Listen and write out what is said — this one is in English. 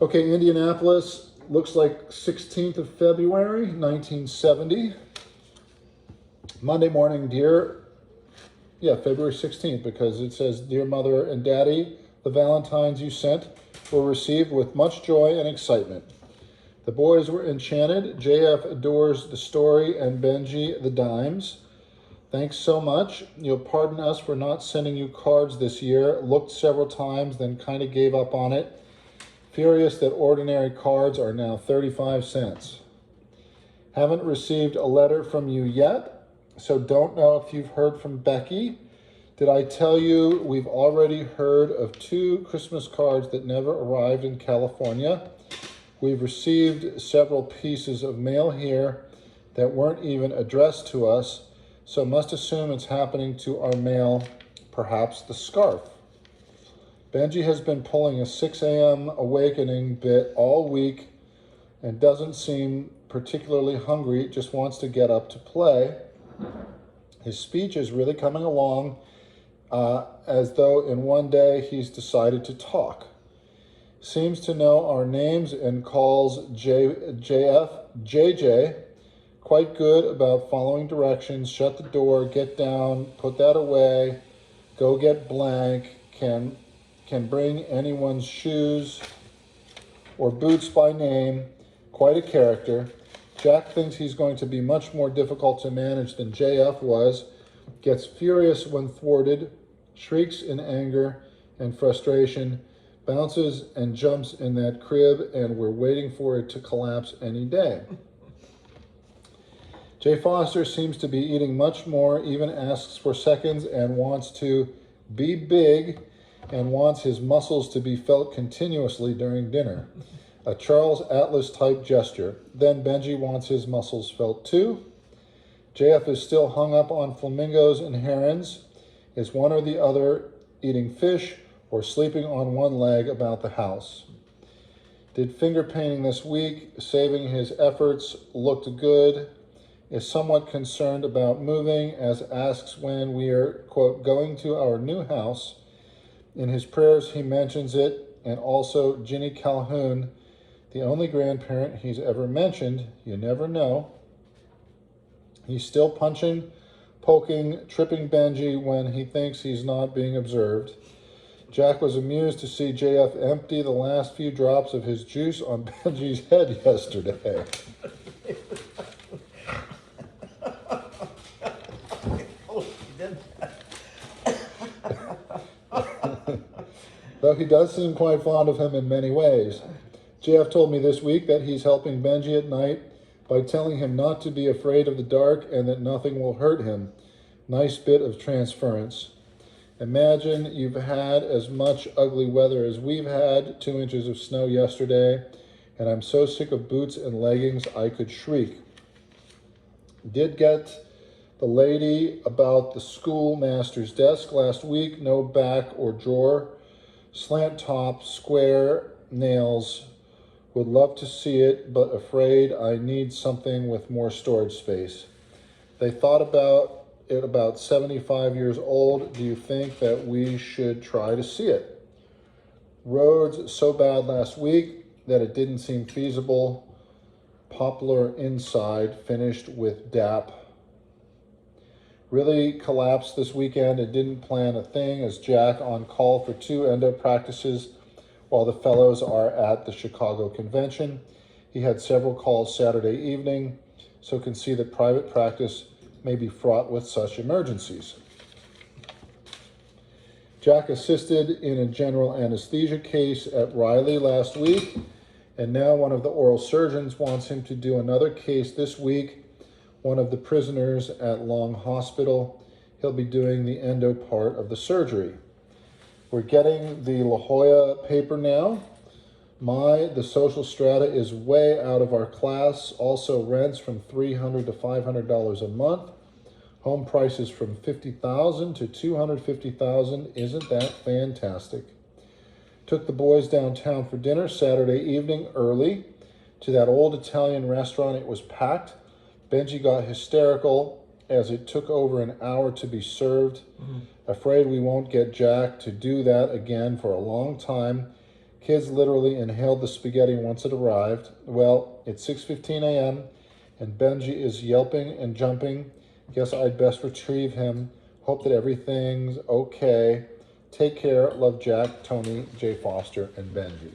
Okay, Indianapolis, looks like 16th of February, 1970. Monday morning, February 16th, because it says, Dear Mother and Daddy, the Valentines you sent were received with much joy and excitement. The boys were enchanted. JF adores the story and Benji the dimes. Thanks so much. You'll pardon us for not sending you cards this year. Looked several times, then kind of gave up on it. Furious that ordinary cards are now 35 cents. Haven't received a letter from you yet, so don't know if you've heard from Becky. Did I tell you we've already heard of 2 Christmas cards that never arrived in California? We've received several pieces of mail here that weren't even addressed to us, so must assume it's happening to our mail, perhaps the scarf. Benji has been pulling a 6 a.m. awakening bit all week and doesn't seem particularly hungry, just wants to get up to play. His speech is really coming along as though in one day he's decided to talk. Seems to know our names and calls JJ. Quite good about following directions. Shut the door, get down, put that away, go get blank, can bring anyone's shoes or boots by name. Quite a character. Jack thinks he's going to be much more difficult to manage than JF was, gets furious when thwarted, shrieks in anger and frustration, bounces and jumps in that crib, and we're waiting for it to collapse any day. Jay Foster seems to be eating much more, even asks for seconds and wants to be big and wants his muscles to be felt continuously during dinner. A Charles Atlas type gesture. Then Benji wants his muscles felt too. JF is still hung up on flamingos and herons. Is one or the other eating fish or sleeping on one leg about the house. Did finger painting this week, saving his efforts, looked good. Is somewhat concerned about moving, as asks when we are, quote, going to our new house. In his prayers, he mentions it, and also Ginny Calhoun, the only grandparent he's ever mentioned. You never know. He's still punching, poking, tripping Benji when he thinks he's not being observed. Jack was amused to see JF empty the last few drops of his juice on Benji's head yesterday. Though he does seem quite fond of him in many ways. JF told me this week that he's helping Benji at night by telling him not to be afraid of the dark and that nothing will hurt him. Nice bit of transference. Imagine you've had as much ugly weather as we've had, 2 inches of snow yesterday, and I'm so sick of boots and leggings I could shriek. Did get the lady about the schoolmaster's desk last week, no back or drawer, slant top, square nails. Would love to see it, but afraid I need something with more storage space. They thought about it about 75 years old. Do you think that we should try to see it? Roads so bad last week that it didn't seem feasible. Poplar inside, finished with DAP. Really collapsed this weekend and didn't plan a thing, as Jack on call for 2 endo practices while the fellows are at the Chicago convention. He had several calls Saturday evening, so can see that private practice may be fraught with such emergencies. Jack assisted in a general anesthesia case at Riley last week, and now one of the oral surgeons wants him to do another case this week, one of the prisoners at Long Hospital. He'll be doing the endo part of the surgery. We're getting the La Jolla paper now. The social strata is way out of our class. Also rents from $300 to $500 a month. Home prices from $50,000 to $250,000. Isn't that fantastic? Took the boys downtown for dinner Saturday evening early to that old Italian restaurant. It was packed. Benji got hysterical as it took over an hour to be served. Afraid we won't get Jack to do that again for a long time. Kids literally inhaled the spaghetti once it arrived. Well, it's 6:15 a.m. and Benji is yelping and jumping. Guess I'd best retrieve him. Hope that everything's okay. Take care. Love, Jack, Tony, Jay Foster, and Benji.